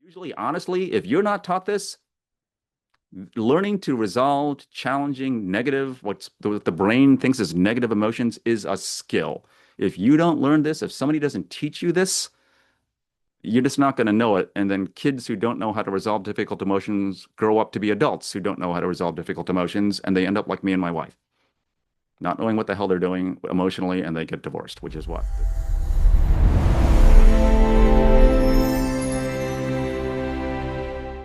Usually, honestly, if you're not taught this, learning to resolve challenging negative, what the brain thinks is negative emotions is a skill. If you don't learn this, if somebody doesn't teach you this, you're just not going to know it. And then kids who don't know how to resolve difficult emotions grow up to be adults who don't know how to resolve difficult emotions, and they end up like me and my wife, not knowing what the hell they're doing emotionally, and they get divorced, which is what.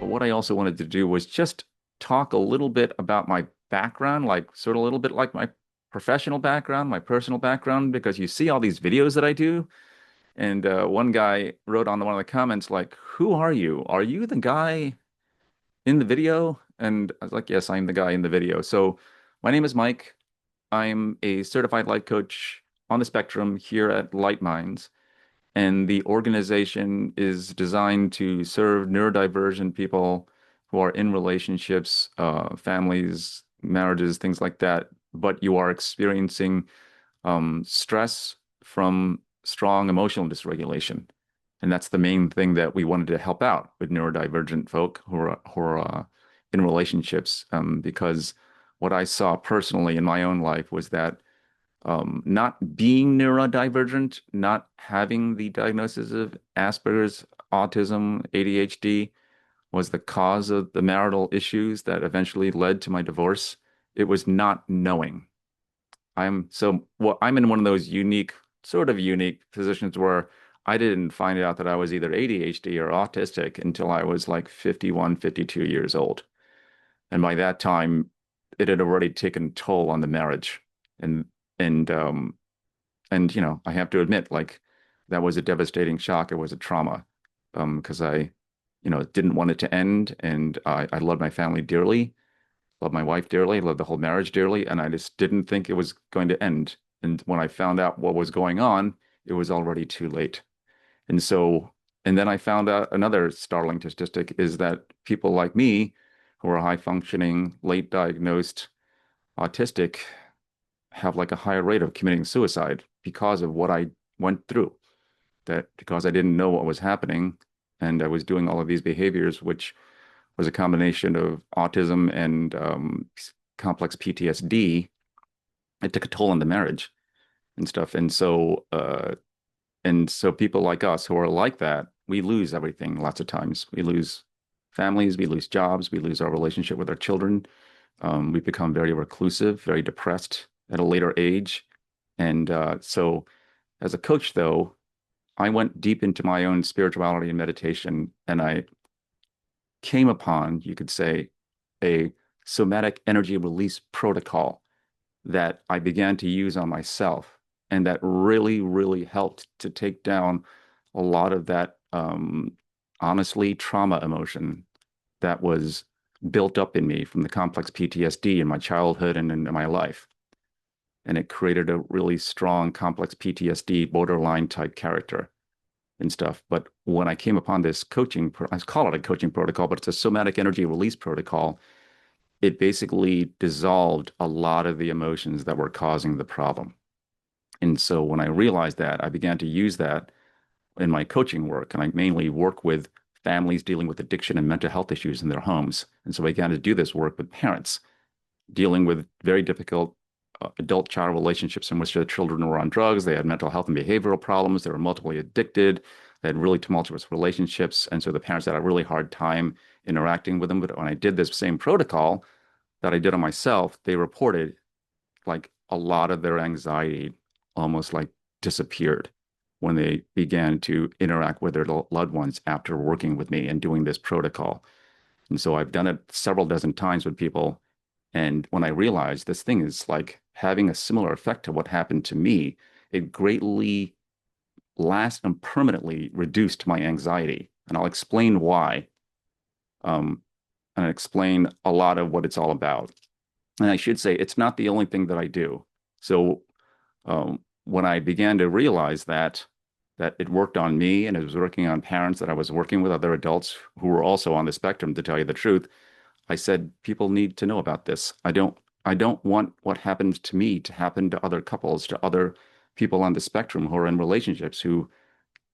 But what I also wanted to do was just talk a little bit about my background, like sort of a little bit like my professional background, my personal background, because you see all these videos that I do. And one guy wrote on one of the comments, like, "Who are you? Are you the guy in the video?" And I was like, "Yes, I'm the guy in the video." So my name is Mike. I'm a certified life coach on the spectrum here at Light Minds. And the organization is designed to serve neurodivergent people who are in relationships, families, marriages, things like that. But you are experiencing stress from strong emotional dysregulation. And that's the main thing that we wanted to help out with neurodivergent folk who are in relationships. Because what I saw personally in my own life was that not being neurodivergent, not having the diagnosis of Asperger's, autism, ADHD was the cause of the marital issues that eventually led to my divorce. It was not knowing. I'm in one of those sort of unique positions where I didn't find out that I was either ADHD or autistic until I was like 51, 52 years old. And by that time, it had already taken toll on the marriage. And and I have to admit, like, that was a devastating shock. It was a trauma, because I didn't want it to end, and I loved my family dearly, loved my wife dearly, loved the whole marriage dearly, and I just didn't think it was going to end. And when I found out what was going on, it was already too late. And so, and then I found out another startling statistic is that people like me, who are high functioning, late diagnosed autistic, have like a higher rate of committing suicide because of what I went through. That because I didn't know what was happening and I was doing all of these behaviors, which was a combination of autism and complex PTSD. It took a toll on the marriage and stuff. And so people like us who are like that, we lose everything lots of times. We lose families, we lose jobs, we lose our relationship with our children. We become very reclusive, very depressed at a later age. And so as a coach, though, I went deep into my own spirituality and meditation, and I came upon, you could say, a somatic energy release protocol that I began to use on myself. And that really, really helped to take down a lot of that, honestly, trauma emotion that was built up in me from the complex PTSD in my childhood and in my life. And it created a really strong complex PTSD borderline type character and stuff. But when I came upon this I call it a coaching protocol, but it's a somatic energy release protocol. It basically dissolved a lot of the emotions that were causing the problem. And so when I realized that, I began to use that in my coaching work. And I mainly work with families dealing with addiction and mental health issues in their homes. And so I began to do this work with parents dealing with very difficult adult-child relationships in which their children were on drugs. They had mental health and behavioral problems. They were multiply addicted. They had really tumultuous relationships. And so the parents had a really hard time interacting with them. But when I did this same protocol that I did on myself, they reported like a lot of their anxiety almost like disappeared when they began to interact with their loved ones after working with me and doing this protocol. And so I've done it several dozen times with people. And when I realized this thing is like having a similar effect to what happened to me, it greatly last and permanently reduced my anxiety. And I'll explain why, um, and explain a lot of what it's all about. And I should say it's not the only thing that I do. So when I began to realize that it worked on me and it was working on parents that I was working with, other adults who were also on the spectrum, to tell you the truth, I said people need to know about this. I don't want what happened to me to happen to other couples, to other people on the spectrum who are in relationships who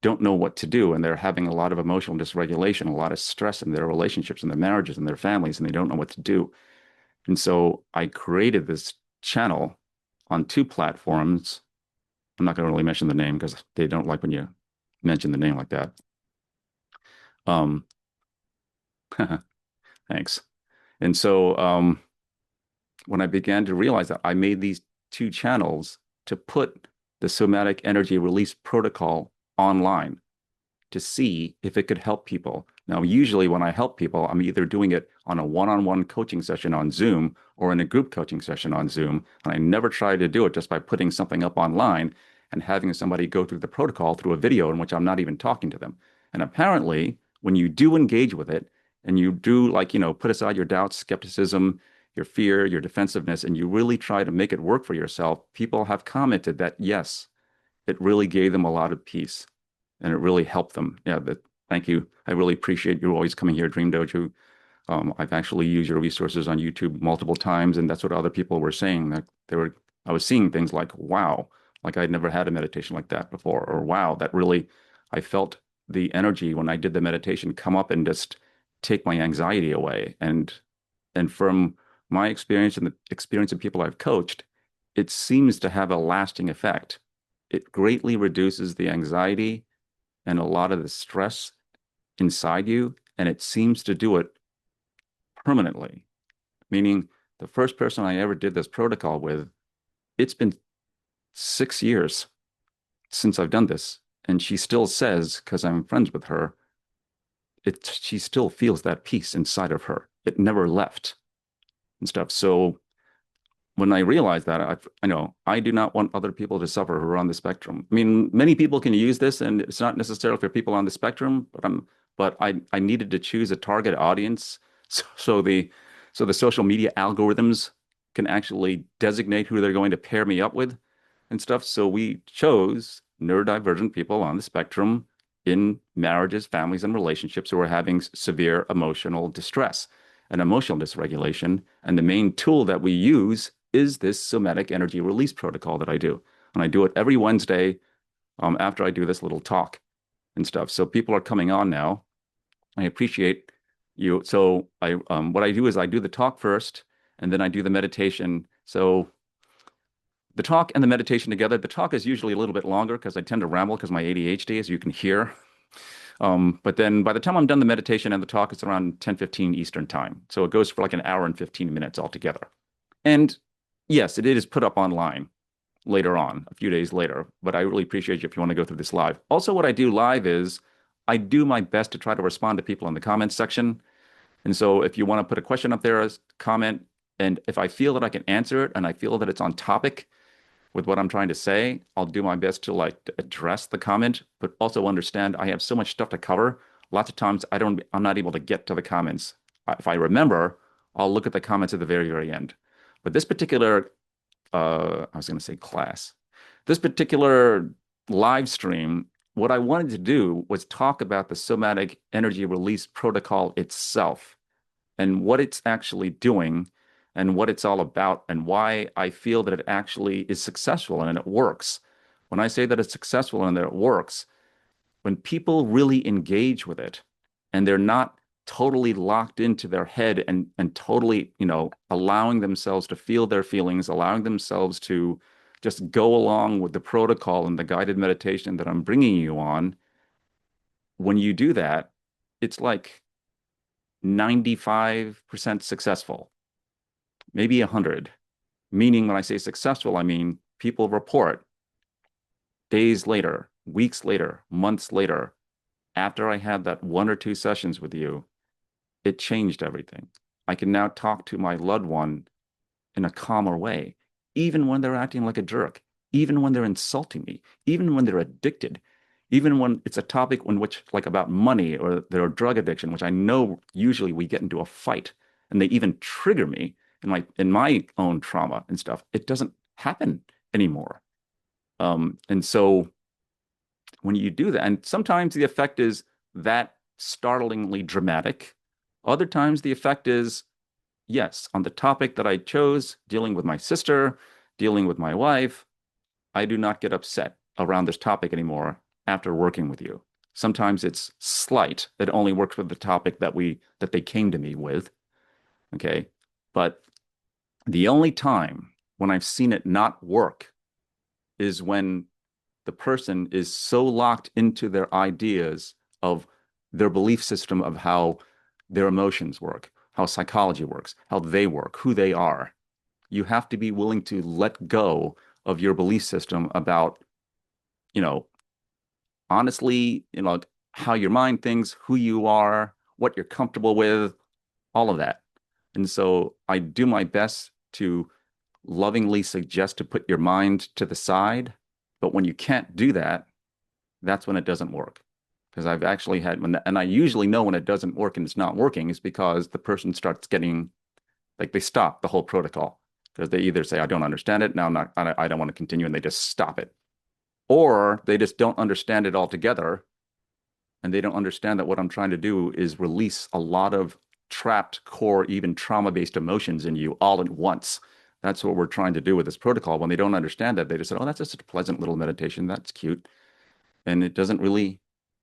don't know what to do, and they're having a lot of emotional dysregulation, a lot of stress in their relationships and their marriages and their families, and they don't know what to do. And so I created this channel on two platforms. I'm not going to really mention the name because they don't like when you mention the name like that. Um, thanks. And so when I began to realize that, I made these two channels to put the somatic energy release protocol online to see if it could help people. Now, usually when I help people, I'm either doing it on a one-on-one coaching session on Zoom or in a group coaching session on Zoom. And I never try to do it just by putting something up online and having somebody go through the protocol through a video in which I'm not even talking to them. And apparently, when you do engage with it and you do, like, put aside your doubts, skepticism, your fear, your defensiveness, and you really try to make it work for yourself, people have commented that yes, it really gave them a lot of peace and it really helped them. Yeah, thank you. I really appreciate you always coming here, Dream Dojo. I've actually used your resources on YouTube multiple times, and that's what other people were saying, that I was seeing things like, wow, like I'd never had a meditation like that before, or wow, that really, I felt the energy when I did the meditation come up and just take my anxiety away. And from my experience and the experience of people I've coached, it seems to have a lasting effect. It greatly reduces the anxiety and a lot of the stress inside you, and it seems to do it permanently. Meaning, the first person I ever did this protocol with, it's been 6 years since I've done this, and she still says, because I'm friends with her, she still feels that peace inside of her. It never left and stuff. So when I realized that, I know I do not want other people to suffer who are on the spectrum. I mean, many people can use this, and it's not necessarily for people on the spectrum, but I needed to choose a target audience so the social media algorithms can actually designate who they're going to pair me up with and stuff. So we chose neurodivergent people on the spectrum in marriages, families, and relationships who are having severe emotional distress and emotional dysregulation. And the main tool that we use is this somatic energy release protocol that I do. And I do it every Wednesday after I do this little talk and stuff. So people are coming on now. I appreciate you. So what I do is I do the talk first, and then I do the meditation. So the talk and the meditation together. The talk is usually a little bit longer because I tend to ramble because my ADHD, as you can hear. But then by the time I'm done the meditation and the talk, it's around 10:15 Eastern time. So it goes for like an hour and 15 minutes altogether. And yes, it is put up online later on, a few days later, but I really appreciate you if you want to go through this live. Also, what I do live is I do my best to try to respond to people in the comments section. And so if you want to put a question up there as comment, and if I feel that I can answer it and I feel that it's on topic with what I'm trying to say, I'll do my best to address the comment, but also understand I have so much stuff to cover. Lots of times I'm not able to get to the comments. If I remember, I'll look at the comments at the very, very end. But this particular, I was going to say class, this particular live stream, what I wanted to do was talk about the somatic energy release protocol itself and what it's actually doing and what it's all about and why I feel that it actually is successful and it works. When I say that it's successful and that it works, when people really engage with it and they're not totally locked into their head and totally, allowing themselves to feel their feelings, allowing themselves to just go along with the protocol and the guided meditation that I'm bringing you on, when you do that, it's like 95% successful, maybe 100. Meaning when I say successful, I mean people report days later, weeks later, months later, after I had that one or two sessions with you, it changed everything. I can now talk to my loved one in a calmer way, even when they're acting like a jerk, even when they're insulting me, even when they're addicted, even when it's a topic in which, like about money or their drug addiction, which I know usually we get into a fight and they even trigger me in my own trauma and stuff. It doesn't happen anymore. And so when you do that, and sometimes the effect is that startlingly dramatic. Other times the effect is, yes, on the topic that I chose, dealing with my sister, dealing with my wife, I do not get upset around this topic anymore. after working with you. Sometimes it's slight. It only works with the topic that they came to me with. Okay. But the only time when I've seen it not work is when the person is so locked into their ideas of their belief system of how their emotions work, how psychology works, how they work, who they are. You have to be willing to let go of your belief system about, you know, honestly, how your mind thinks, who you are, what you're comfortable with, all of that. And so I do my best to lovingly suggest to put your mind to the side. But when you can't do that, that's when it doesn't work. Because I've actually had and I usually know when it doesn't work and it's not working is because the person starts getting like they stop the whole protocol because they either say, I don't understand it. Now I'm not, I don't want to continue. And they just stop it. Or they just don't understand it altogether. And they don't understand that what I'm trying to do is release a lot of trapped core, even trauma-based emotions in you all at once. That's what we're trying to do with this protocol. When they don't understand that, they just say, oh, that's just a pleasant little meditation. That's cute. And it doesn't really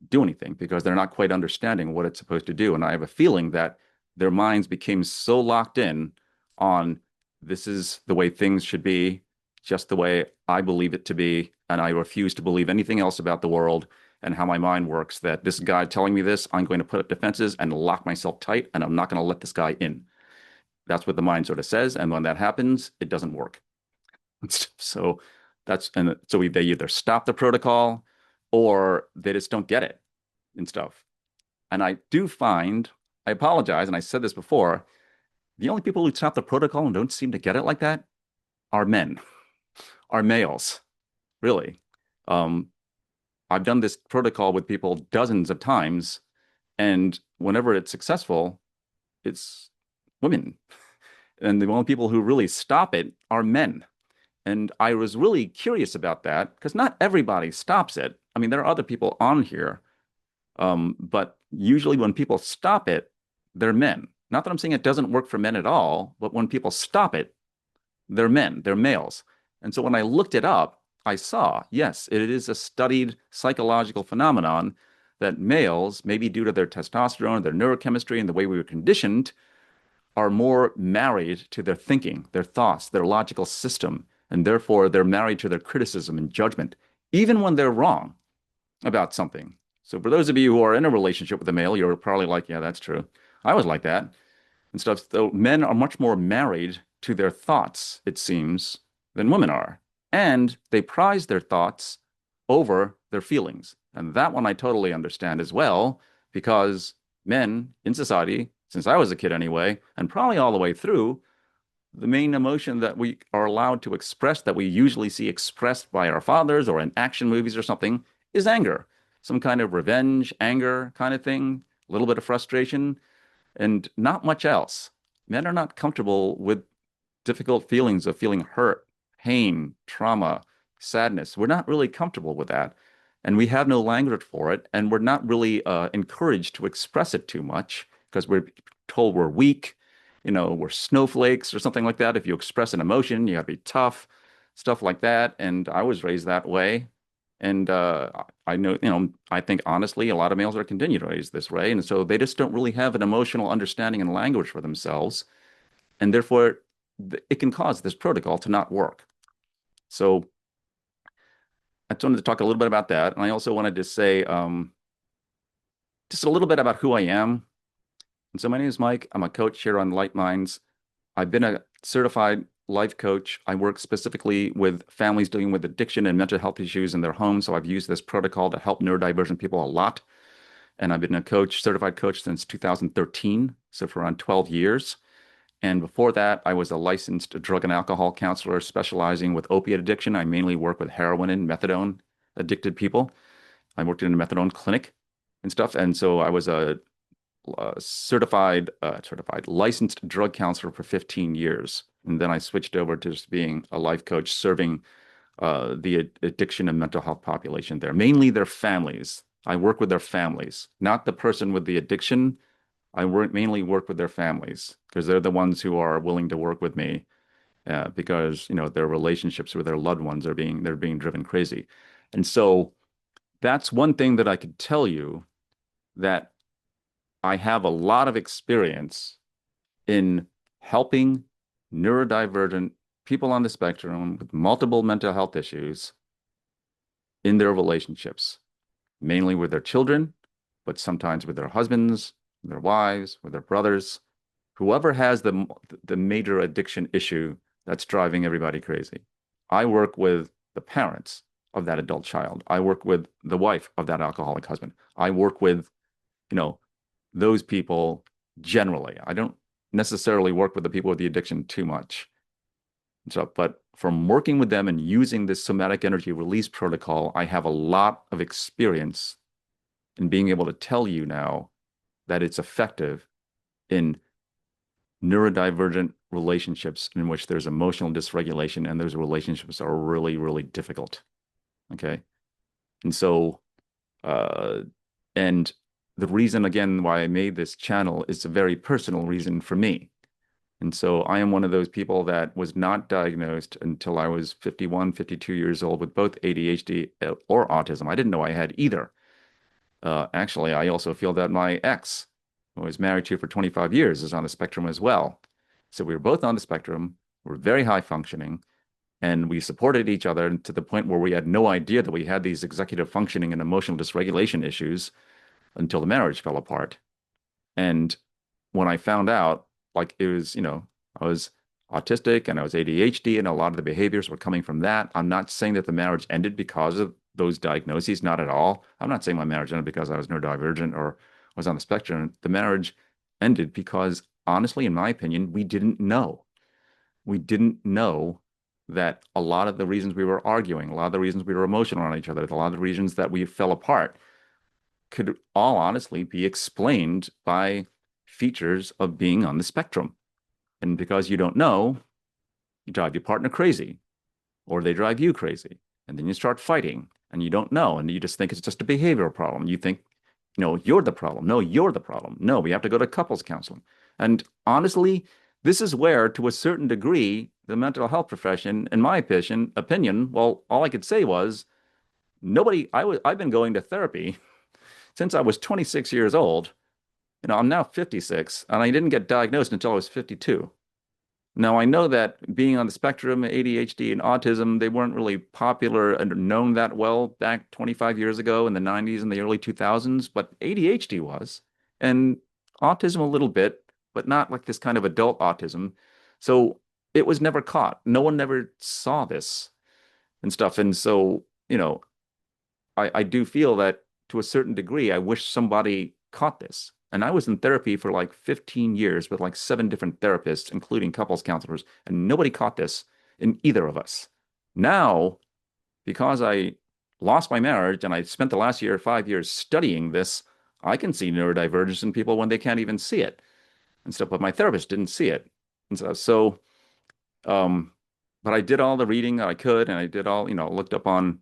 do anything because they're not quite understanding what it's supposed to do. And I have a feeling that their minds became so locked in on this is the way things should be, just the way I believe it to be. And I refuse to believe anything else about the world and how my mind works, that this guy telling me this, I'm going to put up defenses and lock myself tight, and I'm not going to let this guy in. That's what the mind sort of says. And when that happens, it doesn't work. So they either stop the protocol or they just don't get it and stuff. And I do find, I apologize, and I said this before, the only people who stop the protocol and don't seem to get it like that are men, are males, really. Um, I've done this protocol with people dozens of times, and whenever it's successful, it's women. And the only people who really stop it are men. And I was really curious about that because not everybody stops it. I mean, there are other people on here, but usually when people stop it, they're men. Not that I'm saying it doesn't work for men at all, but when people stop it, they're men, they're males. And so when I looked it up, I saw, yes, it is a studied psychological phenomenon that males, maybe due to their testosterone, their neurochemistry, and the way we were conditioned, are more married to their thinking, their thoughts, their logical system, and therefore they're married to their criticism and judgment, even when they're wrong about something. So for those of you who are in a relationship with a male, you're probably like, yeah, that's true. I was like that and stuff. So men are much more married to their thoughts, it seems, than women are. And they prize their thoughts over their feelings. And that one I totally understand as well, because men in society, since I was a kid anyway, and probably all the way through, the main emotion that we are allowed to express, that we usually see expressed by our fathers or in action movies or something, is anger. Some kind of revenge, anger kind of thing, a little bit of frustration, and not much else. Men are not comfortable with difficult feelings of feeling hurt, pain, trauma, sadness. We're not really comfortable with that. And we have no language for it. And we're not really encouraged to express it too much because we're told we're weak, we're snowflakes or something like that. If you express an emotion, you got to be tough, stuff like that. And I was raised that way. And I know, I think honestly, a lot of males are continued raised this way. And so they just don't really have an emotional understanding and language for themselves. And therefore, it can cause this protocol to not work. So I just wanted to talk a little bit about that. And I also wanted to say just a little bit about who I am. And so my name is Mike. I'm a coach here on Light Minds. I've been a certified life coach. I work specifically with families dealing with addiction and mental health issues in their homes. So I've used this protocol to help neurodivergent people a lot. And I've been a coach, certified coach since 2013, so for around 12 years. And before that, I was a licensed drug and alcohol counselor specializing with opiate addiction. I mainly work with heroin and methadone addicted people. I worked in a methadone clinic and stuff. And so I was a certified licensed drug counselor for 15 years. And then I switched over to just being a life coach serving the addiction and mental health population there, mainly their families. I work with their families, not the person with the addiction. Mainly work with their families because they're the ones who are willing to work with me because their relationships with their loved ones they're being driven crazy. And so that's one thing that I could tell you, that I have a lot of experience in helping neurodivergent people on the spectrum with multiple mental health issues in their relationships, mainly with their children, but sometimes with their husbands, their wives, with their brothers, whoever has the major addiction issue that's driving everybody crazy. I work with the parents of that adult child. I work with the wife of that alcoholic husband. I work with, you know, those people generally. I don't necessarily work with the people with the addiction too much. So, but from working with them and using this somatic energy release protocol, I have a lot of experience in being able to tell you now that it's effective in neurodivergent relationships in which there's emotional dysregulation and those relationships are really, really difficult. Okay. And so, uh, and the reason again why I made this channel is a very personal reason for me. And so I am one of those people that was not diagnosed until I was 51, 52 years old with both ADHD or autism. I didn't know I had either. Actually, I also feel that my ex, who I was married to for 25 years, is on the spectrum as well. So we were both on the spectrum. We're very high functioning, and we supported each other to the point where we had no idea that we had these executive functioning and emotional dysregulation issues until the marriage fell apart. And when I found out, like it was, I was autistic and I was ADHD, and a lot of the behaviors were coming from that. I'm not saying that the marriage ended because of those diagnoses, not at all. I'm not saying my marriage ended because I was neurodivergent or was on the spectrum. The marriage ended because, honestly, in my opinion, we didn't know. We didn't know that a lot of the reasons we were arguing, a lot of the reasons we were emotional on each other, a lot of the reasons that we fell apart could all honestly be explained by features of being on the spectrum. And because you don't know, you drive your partner crazy, or they drive you crazy. And then you start fighting and you don't know. And you just think it's just a behavioral problem. You think, you're the problem. No, you're the problem. No, we have to go to couples counseling. And honestly, this is where, to a certain degree, the mental health profession, in my opinion, well, all I could say was I've been going to therapy since I was 26 years old. I'm now 56, and I didn't get diagnosed until I was 52. Now, I know that being on the spectrum, ADHD and autism, they weren't really popular and known that well back 25 years ago in the 90s and the early 2000s, but ADHD was, and autism a little bit, but not like this kind of adult autism. So it was never caught. No one never saw this and stuff. And so, I do feel that to a certain degree, I wish somebody caught this. And I was in therapy for like 15 years with like 7 different therapists, including couples counselors, and nobody caught this in either of us. Now, because I lost my marriage and I spent the last 5 years studying this, I can see neurodivergence in people when they can't even see it and stuff, but my therapist didn't see it. And um, but I did all the reading that I could, and I did all, looked up on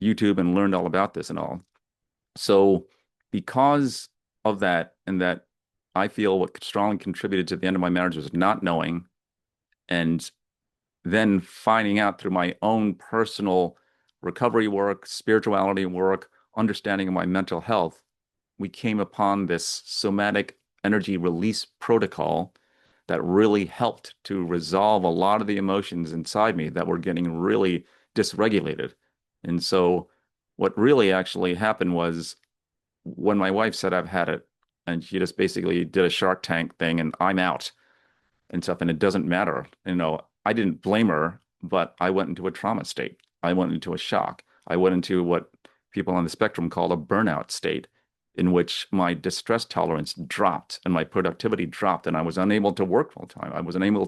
YouTube and learned all about this and all. So because of that, and that I feel what strongly contributed to the end of my marriage was not knowing, and then finding out through my own personal recovery work, spirituality work, understanding of my mental health, we came upon this somatic energy release protocol that really helped to resolve a lot of the emotions inside me that were getting really dysregulated. And so what really actually happened was when my wife said I've had it, and she just basically did a Shark Tank thing and I'm out and stuff, and it doesn't matter. I didn't blame her, but I went into a trauma state. I went into a shock. I went into what people on the spectrum call a burnout state, in which my distress tolerance dropped and my productivity dropped, and I was unable to work full time. I was unable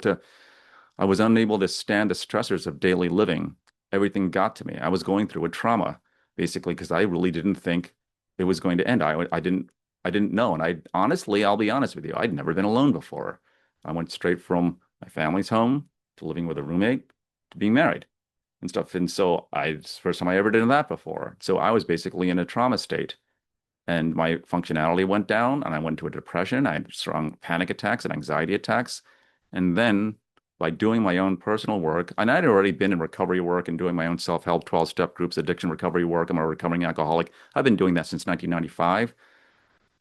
to stand the stressors of daily living. Everything got to me. I was going through a trauma, basically, because I really didn't think it was going to end. I didn't know. And I'll be honest with you, I'd never been alone before. I went straight from my family's home to living with a roommate to being married and stuff. And so it's the first time I ever did that before. So I was basically in a trauma state, and my functionality went down, and I went to a depression. I had strong panic attacks and anxiety attacks. And then by doing my own personal work. And I'd already been in recovery work and doing my own self-help 12-step groups, addiction recovery work. I'm a recovering alcoholic. I've been doing that since 1995.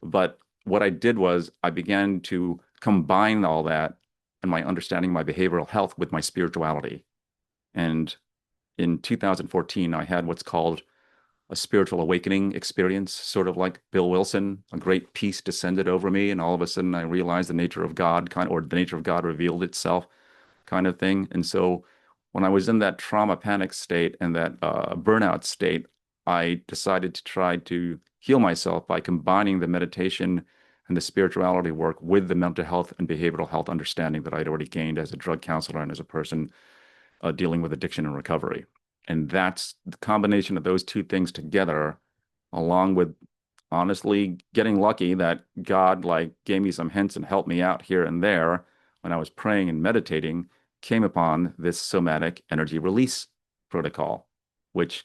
But what I did was I began to combine all that and my understanding of my behavioral health with my spirituality. And in 2014, I had what's called a spiritual awakening experience, sort of like Bill Wilson. A great peace descended over me, and all of a sudden I realized the nature of God, or the nature of God revealed itself, kind of thing. And so when I was in that trauma panic state and that burnout state, I decided to try to heal myself by combining the meditation and the spirituality work with the mental health and behavioral health understanding that I'd already gained as a drug counselor and as a person dealing with addiction and recovery. And that's the combination of those two things together, along with honestly getting lucky that God like gave me some hints and helped me out here and there when I was praying and meditating, came upon this somatic energy release protocol, which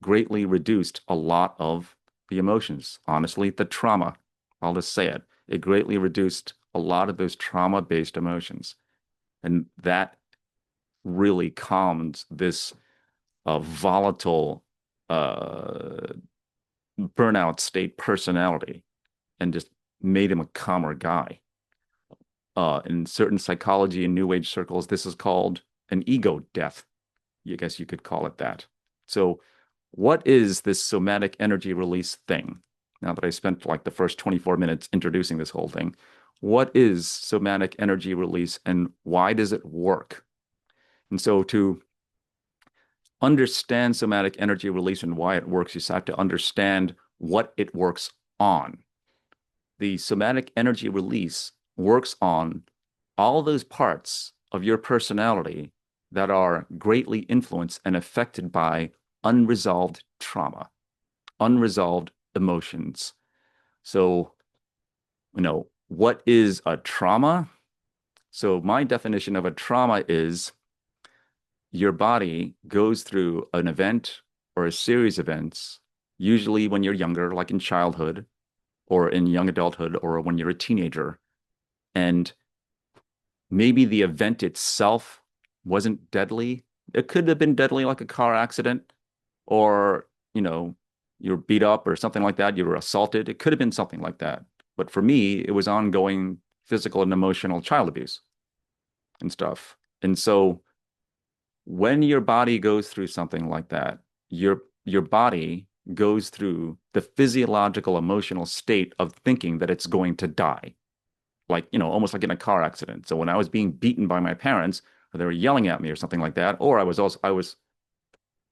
greatly reduced a lot of the emotions. Honestly, the trauma, I'll just say it, it greatly reduced a lot of those trauma-based emotions. And that really calmed this volatile uh, burnout state personality and just made him a calmer guy. In certain psychology and new age circles, this is called an ego death. I guess you could call it that. So, what is this somatic energy release thing? Now that I spent like the first 24 minutes introducing this whole thing, what is somatic energy release and why does it work? And so, to understand somatic energy release and why it works, you have to understand what it works on. The somatic energy release works on all those parts of your personality that are greatly influenced and affected by unresolved trauma, unresolved emotions. So, what is a trauma? So, my definition of a trauma is your body goes through an event or a series of events, usually when you're younger, like in childhood or in young adulthood or when you're a teenager. And maybe the event itself wasn't deadly. It could have been deadly, like a car accident, or, you were beat up or something like that. You were assaulted. It could have been something like that. But for me, it was ongoing physical and emotional child abuse and stuff. And so when your body goes through something like that, your body goes through the physiological emotional state of thinking that it's going to die. Like, almost like in a car accident. So when I was being beaten by my parents, or they were yelling at me or something like that, or I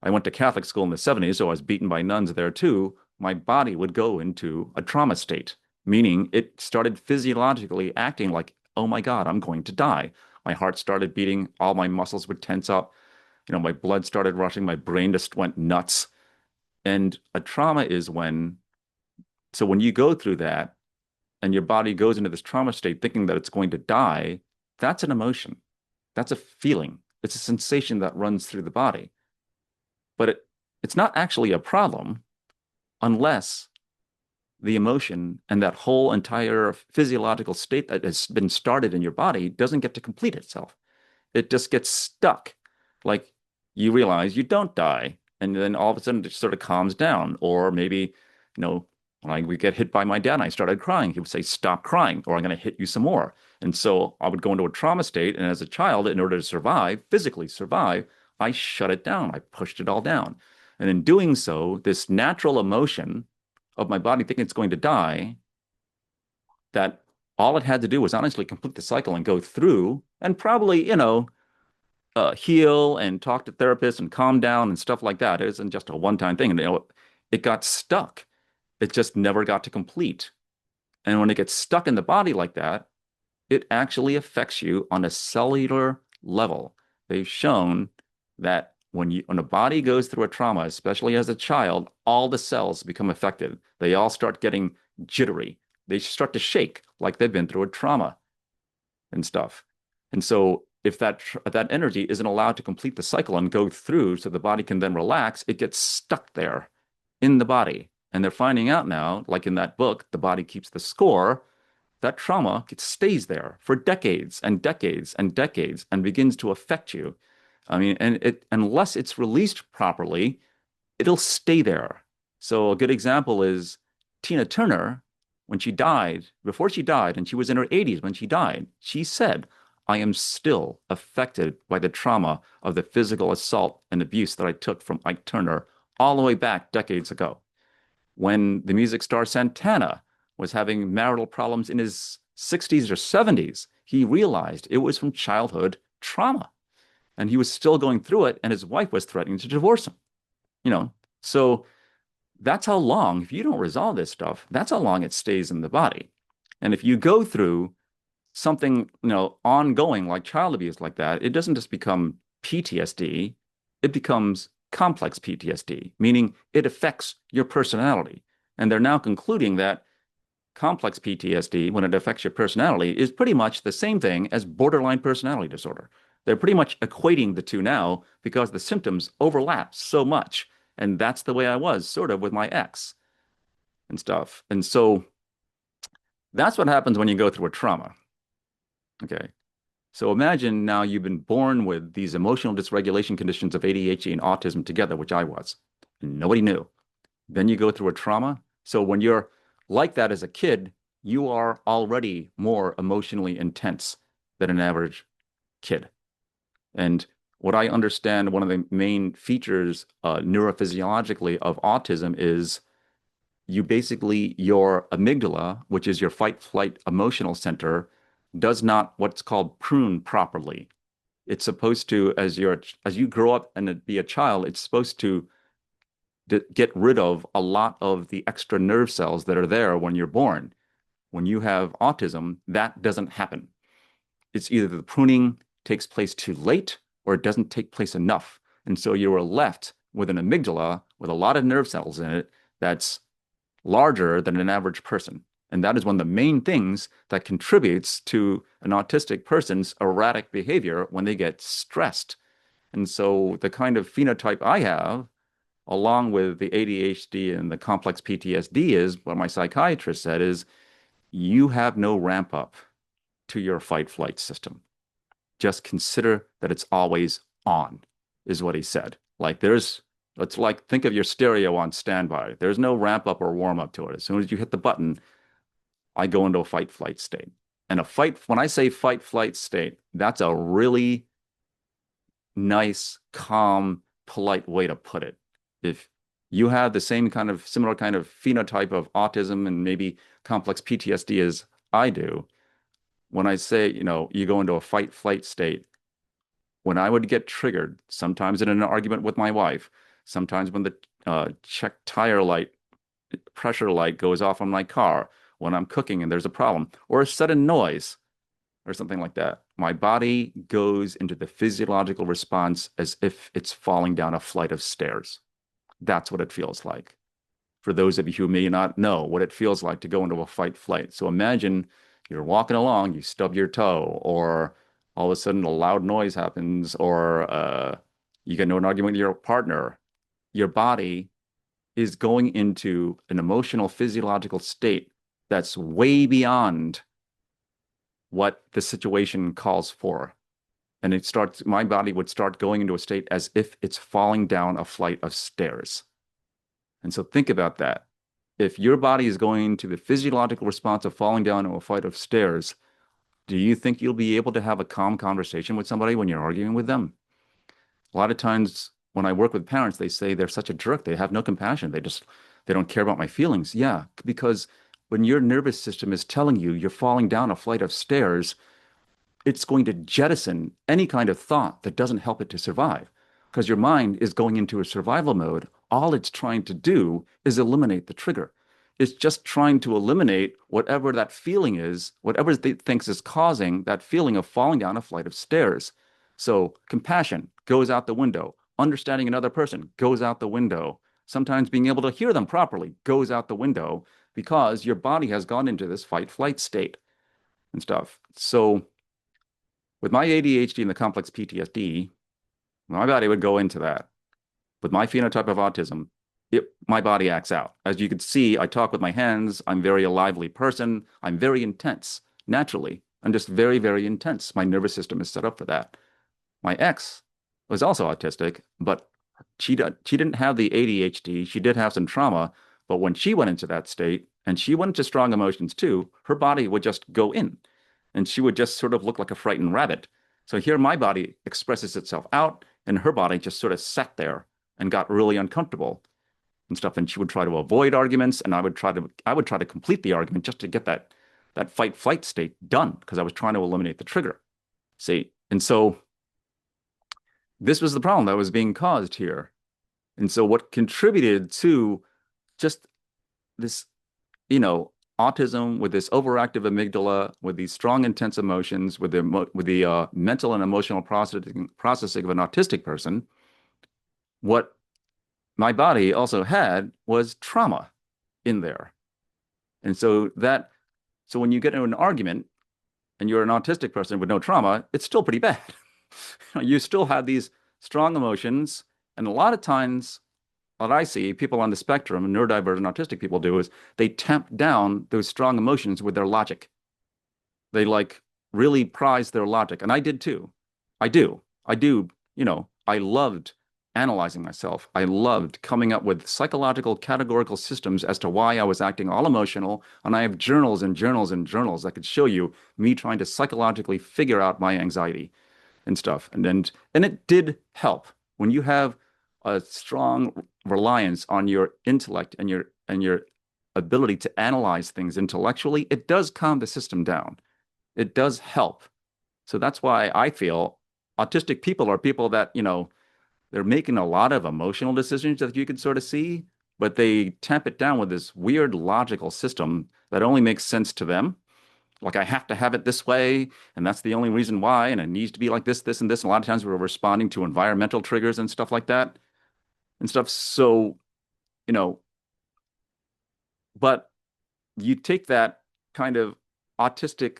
went to Catholic school in the 70s, so I was beaten by nuns there too, my body would go into a trauma state, meaning it started physiologically acting like, oh my God, I'm going to die. My heart started beating, all my muscles would tense up, my blood started rushing, my brain just went nuts. And a trauma is so when you go through that and your body goes into this trauma state thinking that it's going to die, that's an emotion. That's a feeling. It's a sensation that runs through the body. But it's not actually a problem unless the emotion and that whole entire physiological state that has been started in your body doesn't get to complete itself. It just gets stuck. Like you realize you don't die, and then all of a sudden it sort of calms down. Or maybe, when I would get hit by my dad and I started crying, he would say, "Stop crying, or I'm going to hit you some more." And so I would go into a trauma state, and as a child, in order to survive, physically survive, I shut it down. I pushed it all down. And in doing so, this natural emotion of my body thinking it's going to die, that all it had to do was honestly complete the cycle and go through and probably, heal and talk to therapists and calm down and stuff like that. It isn't just a one-time thing. And it got stuck. It just never got to complete. And when it gets stuck in the body like that, it actually affects you on a cellular level. They've shown that when a body goes through a trauma, especially as a child, all the cells become affected. They all start getting jittery. They start to shake like they've been through a trauma and stuff. And so if that energy isn't allowed to complete the cycle and go through so the body can then relax, it gets stuck there in the body. And they're finding out now, like in that book, The Body Keeps the Score, that trauma stays there for decades and decades and decades and begins to affect you. I mean, and it unless it's released properly, it'll stay there. So a good example is Tina Turner, when she died, before she died, and she was in her 80s when she died, she said, I am still affected by the trauma of the physical assault and abuse that I took from Ike Turner all the way back decades ago. When the music star Santana was having marital problems in his 60s or 70s, he realized it was from childhood trauma. And he was still going through it, and his wife was threatening to divorce him. You know, so that's how long, if you don't resolve this stuff, that's how long it stays in the body. And if you go through something, ongoing like child abuse like that, it doesn't just become PTSD, it becomes complex PTSD, meaning it affects your personality. And they're now concluding that complex PTSD, when it affects your personality, is pretty much the same thing as borderline personality disorder. They're pretty much equating the two now because the symptoms overlap so much. And that's the way I was sort of with my ex and stuff. And so that's what happens when you go through a trauma. Okay. So imagine now you've been born with these emotional dysregulation conditions of ADHD and autism together, which I was. Nobody knew. Then you go through a trauma. So when you're like that as a kid, you are already more emotionally intense than an average kid. And what I understand, one of the main features neurophysiologically of autism is your amygdala, which is your fight flight emotional center, does not what's called prune properly. It's supposed to, as you grow up and be a child, it's supposed to get rid of a lot of the extra nerve cells that are there when you're born. When you have autism, that doesn't happen. It's either the pruning takes place too late or it doesn't take place enough. And so you are left with an amygdala with a lot of nerve cells in it that's larger than an average person. And that is one of the main things that contributes to an autistic person's erratic behavior when they get stressed. And so the kind of phenotype I have, along with the ADHD and the complex PTSD, is what my psychiatrist said is you have no ramp up to your fight flight system. Just consider that it's always on, is what he said. It's like think of your stereo on standby. There's no ramp up or warm up to it. As soon as you hit the button, I go into a fight flight state. And when I say fight flight state, that's a really nice, calm, polite way to put it. If you have the similar kind of phenotype of autism and maybe complex PTSD as I do, when I say, you go into a fight flight state, when I would get triggered, sometimes in an argument with my wife, sometimes when the check tire light, pressure light goes off on my car, when I'm cooking and there's a problem, or a sudden noise or something like that, my body goes into the physiological response as if it's falling down a flight of stairs. That's what it feels like. For those of you who may not know what it feels like to go into a fight flight. So imagine you're walking along, you stub your toe, or all of a sudden a loud noise happens, or you get into an argument with your partner. Your body is going into an emotional physiological state that's way beyond what the situation calls for. And my body would start going into a state as if it's falling down a flight of stairs. And so think about that. If your body is going to the physiological response of falling down a flight of stairs, do you think you'll be able to have a calm conversation with somebody when you're arguing with them? A lot of times when I work with parents, they say they're such a jerk. They have no compassion. They don't care about my feelings. Yeah, because when your nervous system is telling you you're falling down a flight of stairs, it's going to jettison any kind of thought that doesn't help it to survive. Because your mind is going into a survival mode. All it's trying to do is eliminate the trigger. It's just trying to eliminate whatever that feeling is, whatever it thinks is causing that feeling of falling down a flight of stairs. So compassion goes out the window. Understanding another person goes out the window. Sometimes being able to hear them properly goes out the window because your body has gone into this fight-flight state and stuff. So with my ADHD and the complex PTSD, my body would go into that. With my phenotype of autism, my body acts out. As you can see, I talk with my hands. I'm a very lively person. I'm very intense naturally. I'm just very, very intense. My nervous system is set up for that. My ex was also autistic, but she didn't have the ADHD. She did have some trauma, but when she went into that state and she went into strong emotions too, her body would just go in and she would just sort of look like a frightened rabbit. So here my body expresses itself out and her body just sort of sat there and got really uncomfortable and stuff. And she would try to avoid arguments and I would try to complete the argument just to get that fight flight state done because I was trying to eliminate the trigger. See, and so this was the problem that was being caused here. And so what contributed to just this, autism with this overactive amygdala, with these strong, intense emotions, with the mental and emotional processing of an autistic person, what my body also had was trauma in there. And so when you get into an argument and you're an autistic person with no trauma, it's still pretty bad. You still have these strong emotions. And a lot of times, what I see people on the spectrum, neurodivergent autistic people do is they tamp down those strong emotions with their logic. They like really prize their logic. And I did too. I do. I do. I loved analyzing myself. I loved coming up with psychological categorical systems as to why I was acting all emotional. And I have journals and journals and journals that could show you me trying to psychologically figure out my anxiety and stuff. And it did help when you have a strong reliance on your intellect and your ability to analyze things intellectually. It does calm the system down. It does help. So that's why I feel autistic people are people that, they're making a lot of emotional decisions that you can sort of see, but they tamp it down with this weird logical system that only makes sense to them. Like I have to have it this way, and that's the only reason why, and it needs to be like this, this, and this. And a lot of times we're responding to environmental triggers and stuff like that and stuff. So, you know, but you take that kind of autistic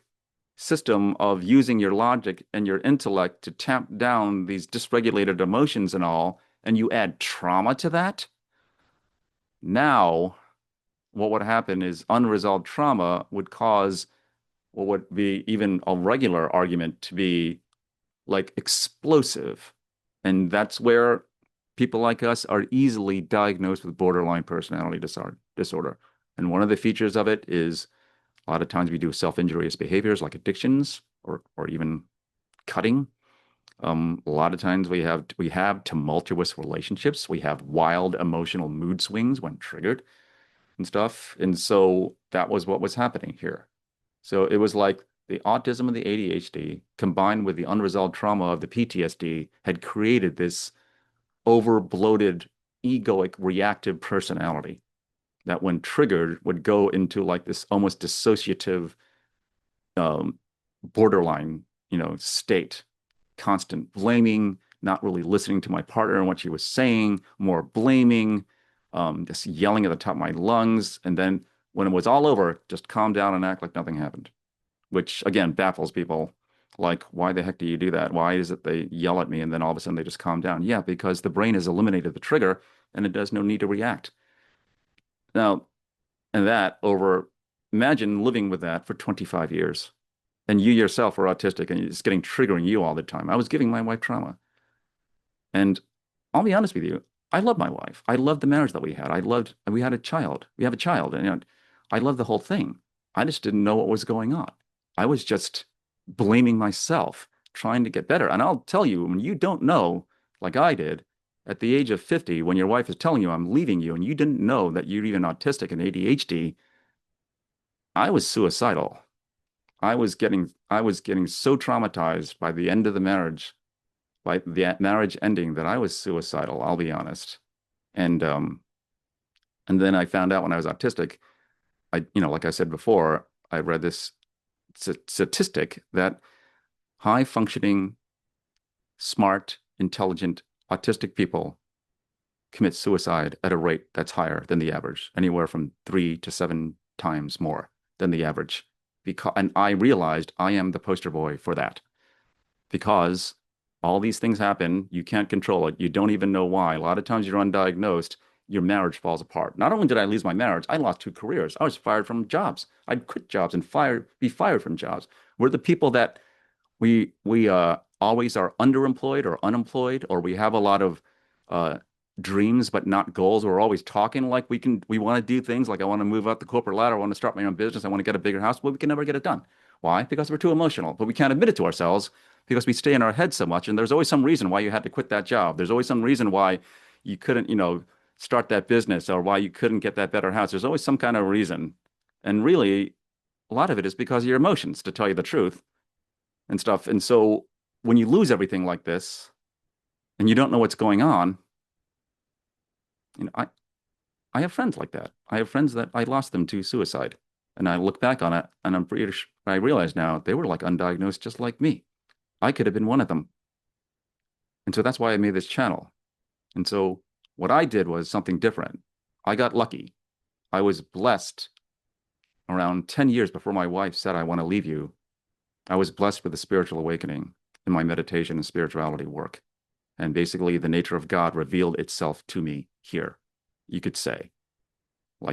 system of using your logic and your intellect to tamp down these dysregulated emotions and all, and you add trauma to that. Now, what would happen is unresolved trauma would cause what would be even a regular argument to be like explosive. And that's where people like us are easily diagnosed with borderline personality disorder. And one of the features of it is a lot of times we do self-injurious behaviors like addictions or even cutting. A lot of times we have tumultuous relationships. We have wild emotional mood swings when triggered and stuff. And so that was what was happening here. So it was like the autism and the ADHD combined with the unresolved trauma of the PTSD had created this over bloated, egoic, reactive personality that when triggered would go into like this almost dissociative um, borderline, state, constant blaming, not really listening to my partner and what she was saying, more blaming, just yelling at the top of my lungs. And then when it was all over, just calm down and act like nothing happened, which again baffles people. Like, why the heck do you do that? Why is it they yell at me and then all of a sudden they just calm down? Yeah, because the brain has eliminated the trigger and it does no need to react. Now, and that over, imagine living with that for 25 years and you yourself are autistic and it's getting triggering you all the time. I was giving my wife trauma. And I'll be honest with you, I love my wife. I love the marriage that we had. We had a child. We have a child. And I love the whole thing. I just didn't know what was going on. I was just blaming myself, trying to get better. And I'll tell you, when you don't know, like I did, at the age of 50, when your wife is telling you I'm leaving you and you didn't know that you're even autistic and ADHD, I was suicidal. I was getting so traumatized by the end of the marriage, by the marriage ending, that I was suicidal, I'll be honest. And then I found out when I was autistic, like I said before, I read this statistic that high functioning, smart, intelligent, autistic people commit suicide at a rate that's higher than the average, anywhere from 3 to 7 times more than the average. And I realized I am the poster boy for that because all these things happen. You can't control it. You don't even know why. A lot of times you're undiagnosed your marriage falls apart. Not only did I lose my marriage, I lost 2 careers. I was fired from jobs. I'd quit jobs and be fired from jobs. We're the people that we always are underemployed or unemployed, or we have a lot of uh, dreams but not goals. We're always talking like we want to do things like I want to move up the corporate ladder, I want to start my own business, I want to get a bigger house, but we can never get it done. Why? Because we're too emotional, but we can't admit it to ourselves because we stay in our head so much. And there's always some reason why you had to quit that job. There's always some reason why you couldn't, start that business or why you couldn't get that better house. There's always some kind of reason. And really, a lot of it is because of your emotions, to tell you the truth and stuff. And so when you lose everything like this and you don't know what's going on, you know, I have friends like that. I have friends that I lost them to suicide. And I look back on it and I realize now they were like undiagnosed just like me. I could have been one of them. And so that's why I made this channel. And so what I did was something different. I got lucky. I was blessed around 10 years before my wife said, I want to leave you. I was blessed with a spiritual awakening in my meditation and spirituality work. And basically, the nature of God revealed itself to me here, you could say.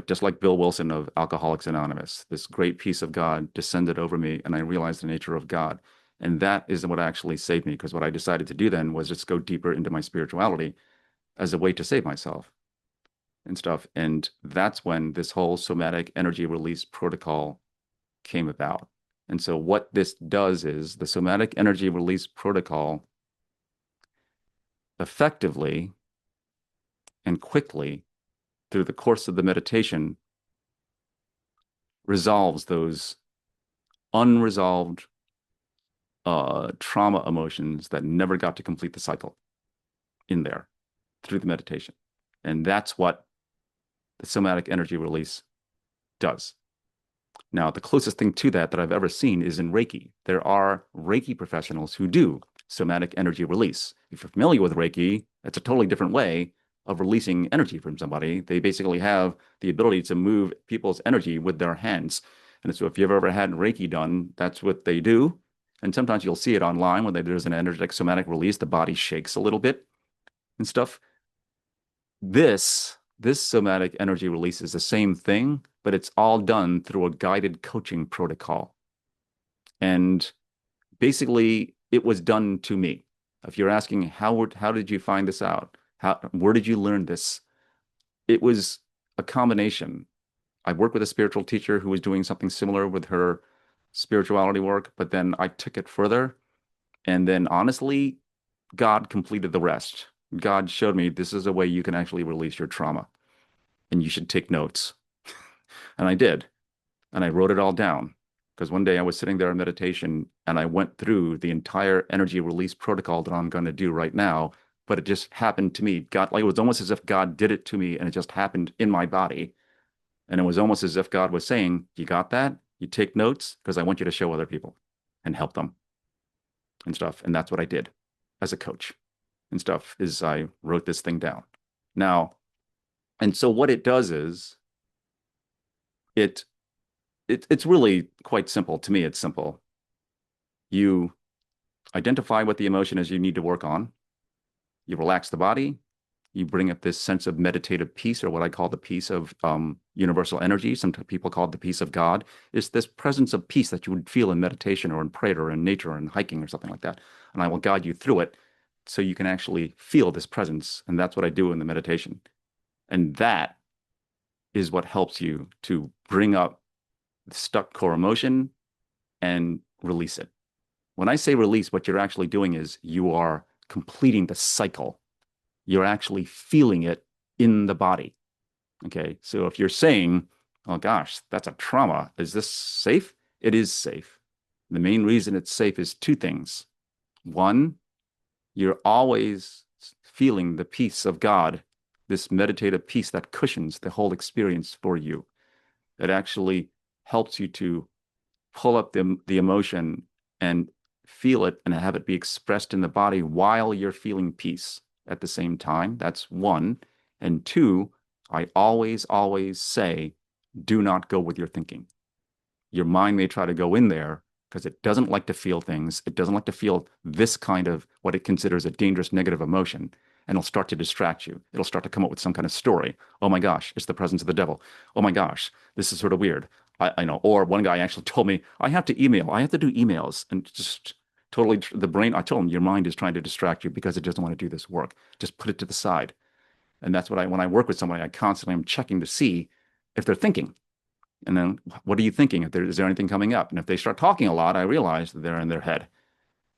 Just like Bill Wilson of Alcoholics Anonymous, this great peace of God descended over me, and I realized the nature of God. And that is what actually saved me, because what I decided to do then was just go deeper into my spirituality as a way to save myself and stuff. And that's when this whole somatic energy release protocol came about. And so what this does is the somatic energy release protocol effectively and quickly through the course of the meditation resolves those unresolved trauma emotions that never got to complete the cycle in there through the meditation. And that's what the somatic energy release does. Now, the closest thing to that I've ever seen is in Reiki. There are Reiki professionals who do somatic energy release. If you're familiar with Reiki, it's a totally different way of releasing energy from somebody. They basically have the ability to move people's energy with their hands. And so if you've ever had Reiki done, that's what they do. And sometimes you'll see it online when there's an energetic somatic release, the body shakes a little bit and stuff. This somatic energy release is the same thing, but it's all done through a guided coaching protocol. And basically, it was done to me. If you're asking how did you find this out? Where did you learn this? It was a combination. I worked with a spiritual teacher who was doing something similar with her spirituality work, but then I took it further. And then honestly, God completed the rest. God showed me this is a way you can actually release your trauma, and you should take notes. And I did. And I wrote it all down because one day I was sitting there in meditation and I went through the entire energy release protocol that I'm going to do right now. But it just happened to me. God, it was almost as if God did it to me and it just happened in my body. And it was almost as if God was saying, you got that? You take notes because I want you to show other people and help them and stuff. And that's what I did as a coach and stuff, is I wrote this thing down. Now, and so what it does is it's really quite simple. To me, it's simple. You identify what the emotion is you need to work on. You relax the body. You bring up this sense of meditative peace, or what I call the peace of universal energy. Some people call it the peace of God. It's this presence of peace that you would feel in meditation or in prayer or in nature or in hiking or something like that. And I will guide you through it so you can actually feel this presence. And that's what I do in the meditation. And that is what helps you to bring up the stuck core emotion and release it. When I say release, what you're actually doing is you are completing the cycle. You're actually feeling it in the body. Okay. So if you're saying, oh gosh, that's a trauma, is this safe? It is safe. The main reason it's safe is two things. One, you're always feeling the peace of God, this meditative peace that cushions the whole experience for you. It actually helps you to pull up the emotion and feel it and have it be expressed in the body while you're feeling peace at the same time. That's one. And two, I always say, do not go with your thinking. Your mind may try to go in there because it doesn't like to feel things. It doesn't like to feel this kind of what it considers a dangerous negative emotion. and it'll start to distract you. It'll start to come up with some kind of story. Oh my gosh, it's the presence of the devil. Oh my gosh, this is sort of weird. I know. Or one guy actually told me, I have to email. I have to do emails. And just totally the brain, I told him, your mind is trying to distract you because it doesn't want to do this work. Just put it to the side. And that's what when I work with somebody, I constantly am checking to see if they're thinking. And then what are you thinking? Is there anything coming up? And if they start talking a lot, I realize that they're in their head.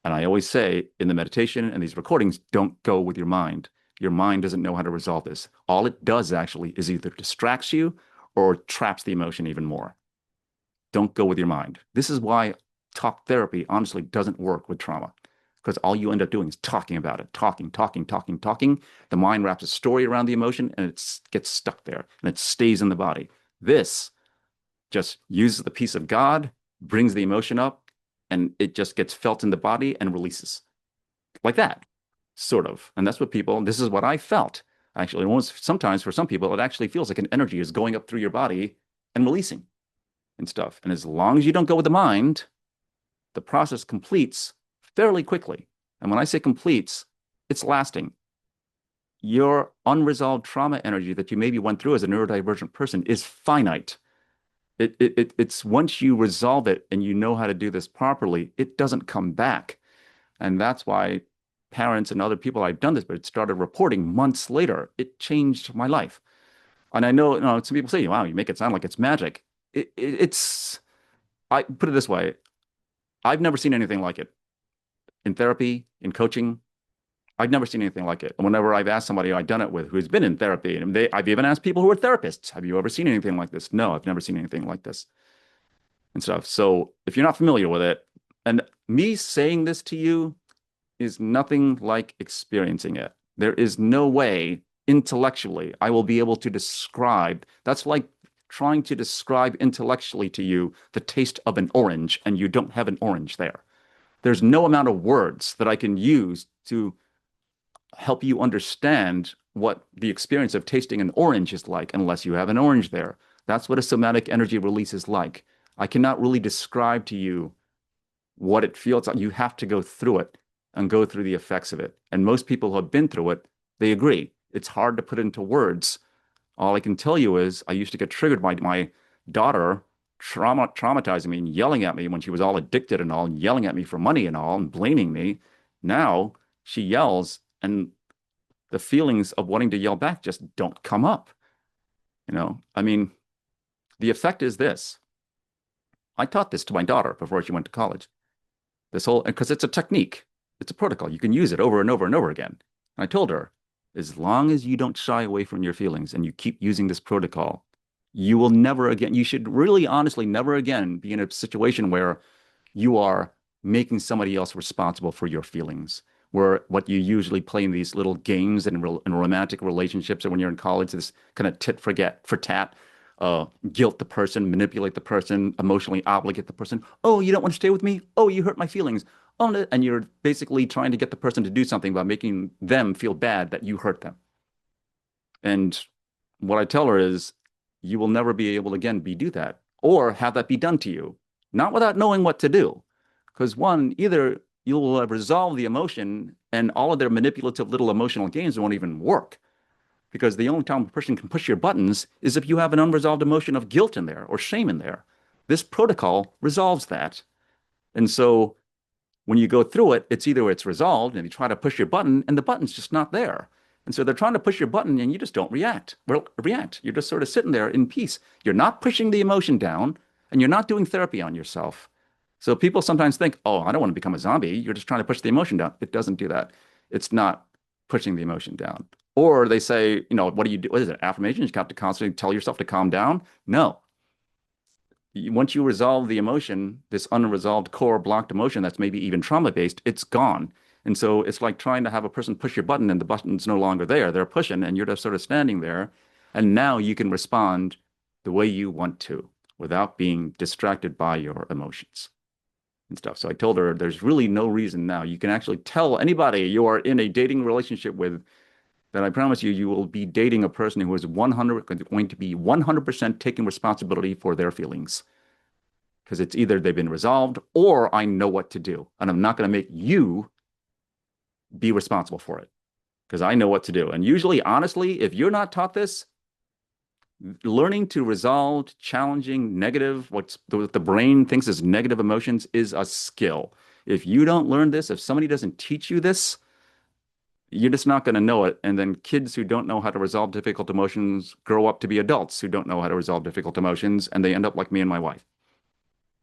And I always say in the meditation and these recordings, don't go with your mind. Your mind doesn't know how to resolve this. All it does actually is either distracts you or traps the emotion even more. Don't go with your mind. This is why talk therapy honestly doesn't work with trauma, because all you end up doing is talking about it, talking. The mind wraps a story around the emotion and it gets stuck there and it stays in the body. This just uses the peace of God, brings the emotion up, and it just gets felt in the body and releases like that, sort of. And that's what this is what I felt. Actually, sometimes for some people, it actually feels like an energy is going up through your body and releasing and stuff. And as long as you don't go with the mind, the process completes fairly quickly. And when I say completes, it's lasting. Your unresolved trauma energy that you maybe went through as a neurodivergent person is finite. It's once you resolve it and you know how to do this properly, it doesn't come back. And that's why parents and other people I've done this, but it started reporting months later. It changed my life. And I know, some people say, wow, you make it sound like it's magic. I put it this way. I've never seen anything like it in therapy, in coaching. I've never seen anything like it. And whenever I've asked somebody I've done it with who's been in therapy, and I've even asked people who are therapists, have you ever seen anything like this? No, I've never seen anything like this and stuff. So if you're not familiar with it, and me saying this to you is nothing like experiencing it. There is no way intellectually I will be able to describe. That's like trying to describe intellectually to you the taste of an orange, and you don't have an orange there. There's no amount of words that I can use to help you understand what the experience of tasting an orange is like unless you have an orange there. That's what a somatic energy release is like. I cannot really describe to you what it feels like. You have to go through it and go through the effects of it. And most people who have been through it, they agree. It's hard to put into words. All I can tell you is I used to get triggered by my daughter traumatizing me and yelling at me when she was all addicted and all, and yelling at me for money and all, and blaming me. Now she yells and the feelings of wanting to yell back just don't come up. I mean, the effect is this. I taught this to my daughter before she went to college. Because it's a technique, it's a protocol. You can use it over and over and over again. And I told her, as long as you don't shy away from your feelings and you keep using this protocol, you will never again, you should really honestly never again be in a situation where you are making somebody else responsible for your feelings. Where what you usually play in these little games and in romantic relationships, or when you're in college, this kind of tit for tat, guilt the person, manipulate the person, emotionally obligate the person. Oh, you don't want to stay with me? Oh, you hurt my feelings. Oh, no. And you're basically trying to get the person to do something by making them feel bad that you hurt them. And what I tell her is, you will never be able to again do that or have that be done to you, not without knowing what to do. Because one, either you will resolve the emotion and all of their manipulative little emotional games won't even work. Because the only time a person can push your buttons is if you have an unresolved emotion of guilt in there or shame in there. This protocol resolves that. And so when you go through it, it's either it's resolved and you try to push your button and the button's just not there. And so they're trying to push your button and you just don't react. You're just sort of sitting there in peace. You're not pushing the emotion down and you're not doing therapy on yourself. So people sometimes think, oh, I don't want to become a zombie. You're just trying to push the emotion down. It doesn't do that. It's not pushing the emotion down. Or they say, what do you do? What is it? Affirmations? You have to constantly tell yourself to calm down? No. Once you resolve the emotion, this unresolved core blocked emotion that's maybe even trauma-based, it's gone. And so it's like trying to have a person push your button and the button's no longer there. They're pushing and you're just sort of standing there. And now you can respond the way you want to without being distracted by your emotions and stuff. So I told her there's really no reason now. You can actually tell anybody you are in a dating relationship with that I promise you, you will be dating a person who is going to be 100% taking responsibility for their feelings. Because it's either they've been resolved or I know what to do. And I'm not going to make you be responsible for it. because I know what to do. And usually, honestly, if you're not taught this, learning to resolve challenging negative, what the brain thinks is negative emotions is a skill. If you don't learn this, if somebody doesn't teach you this, you're just not going to know it. And then kids who don't know how to resolve difficult emotions grow up to be adults who don't know how to resolve difficult emotions, and they end up like me and my wife,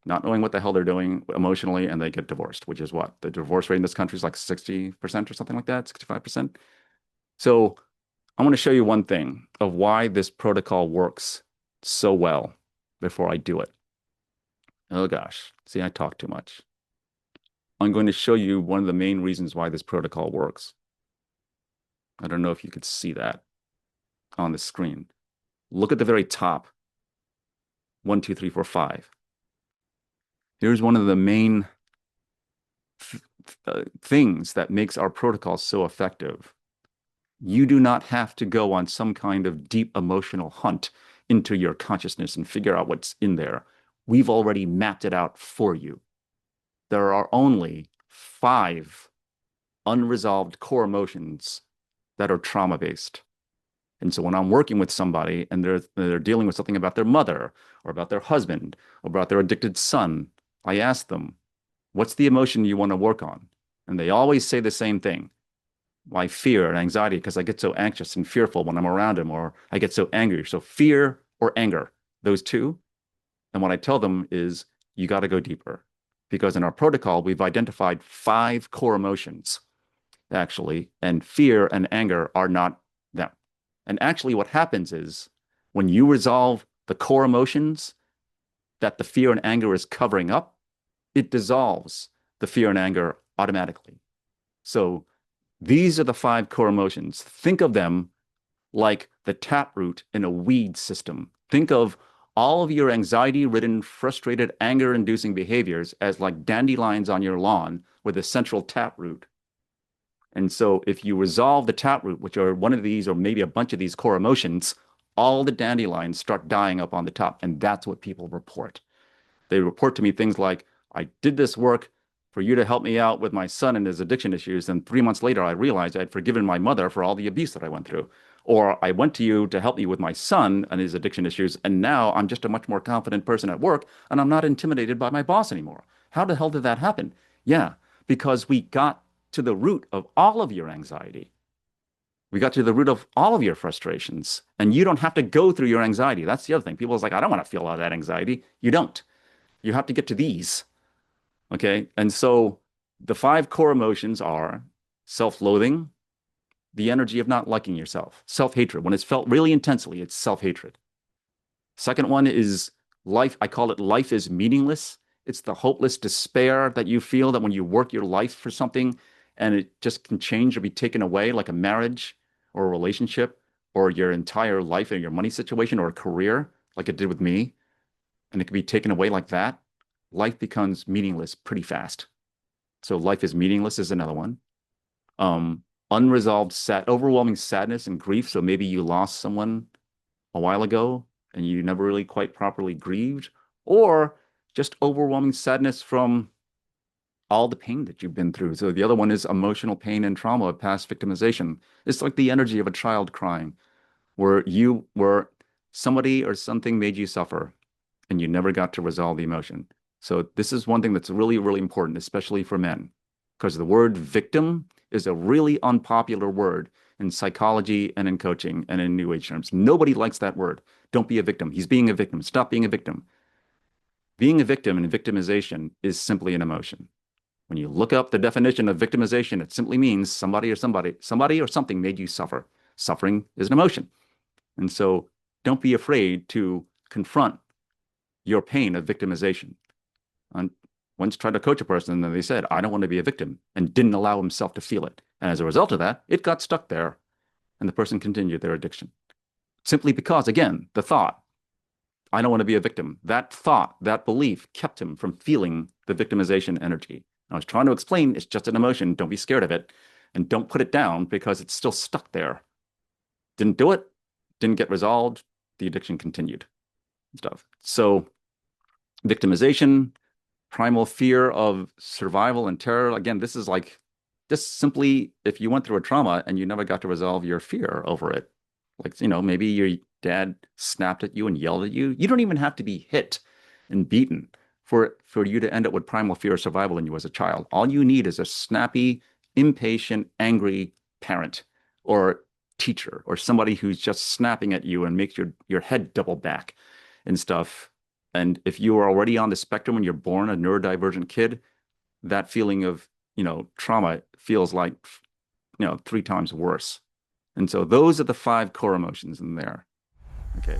not knowing what the hell they're doing emotionally, and they get divorced, which is what the divorce rate in this country is like 60% or something like that, 65%. So I want to show you one thing of why this protocol works so well before I do it. Oh gosh, see, I talk too much. I'm going to show you one of the main reasons why this protocol works. I don't know if you could see that on the screen. Look at the very top. 1, 2, 3, 4, 5. Here's one of the main things that makes our protocol so effective. You do not have to go on some kind of deep emotional hunt into your consciousness and figure out what's in there. We've already mapped it out for you. There are only 5 unresolved core emotions that are trauma-based. And so when I'm working with somebody and they're dealing with something about their mother or about their husband or about their addicted son, I ask them, what's the emotion you want to work on? And they always say the same thing. My fear and anxiety, because I get so anxious and fearful when I'm around him, or I get so angry. So fear or anger, those two. And what I tell them is, you got to go deeper. Because in our protocol, we've identified 5 core emotions, actually, and fear and anger are not them. And actually, what happens is when you resolve the core emotions that the fear and anger is covering up, it dissolves the fear and anger automatically. So these are the 5 core emotions. Think of them like the taproot in a weed system. Think of all of your anxiety-ridden, frustrated, anger-inducing behaviors as like dandelions on your lawn with a central taproot. And so if you resolve the taproot, which are one of these or maybe a bunch of these core emotions, all the dandelions start dying up on the top. And that's what people report. They report to me things like, I did this work for you to help me out with my son and his addiction issues. And 3 months later, I realized I'd forgiven my mother for all the abuse that I went through. Or I went to you to help me with my son and his addiction issues. And now I'm just a much more confident person at work and I'm not intimidated by my boss anymore. How the hell did that happen? Yeah, because we got to the root of all of your anxiety. We got to the root of all of your frustrations. And you don't have to go through your anxiety. That's the other thing. People are like, I don't want to feel all that anxiety. You don't. You have to get to these. Okay. And so the 5 core emotions are self-loathing, the energy of not liking yourself, self-hatred. When it's felt really intensely, it's self-hatred. Second one is life. I call it life is meaningless. It's the hopeless despair that you feel that when you work your life for something and it just can change or be taken away, like a marriage or a relationship or your entire life or your money situation or a career, like it did with me, and it can be taken away like that, life becomes meaningless pretty fast. So life is meaningless is another one. Unresolved overwhelming sadness and grief. So maybe you lost someone a while ago and you never really quite properly grieved, or just overwhelming sadness from all the pain that you've been through. So the other one is emotional pain and trauma of past victimization. It's like the energy of a child crying, where somebody or something made you suffer and you never got to resolve the emotion. So this is one thing that's really, really important, especially for men, because the word victim is a really unpopular word in psychology and in coaching and in New Age terms. Nobody likes that word. Don't be a victim. He's being a victim. Stop being a victim. Being a victim and victimization is simply an emotion. When you look up the definition of victimization, it simply means somebody or something made you suffer. Suffering is an emotion. And so don't be afraid to confront your pain of victimization. I once tried to coach a person and they said, I don't want to be a victim, and didn't allow himself to feel it. And as a result of that, it got stuck there and the person continued their addiction. Simply because, again, the thought, I don't want to be a victim, that thought, that belief kept him from feeling the victimization energy. I was trying to explain it's just an emotion. Don't be scared of it. And don't put it down because it's still stuck there. Didn't do it, didn't get resolved. The addiction continued. Stuff. So victimization, primal fear of survival and terror. Again, this is like just simply, if you went through a trauma and you never got to resolve your fear over it, like, maybe your dad snapped at you and yelled at you, you don't even have to be hit and beaten for you to end up with primal fear of survival in you as a child. All you need is a snappy, impatient, angry parent or teacher or somebody who's just snapping at you and makes your head double back and stuff. And if you are already on the spectrum when you're born a neurodivergent kid, that feeling of, trauma feels like, 3 times worse. And so those are the 5 core emotions in there. Okay.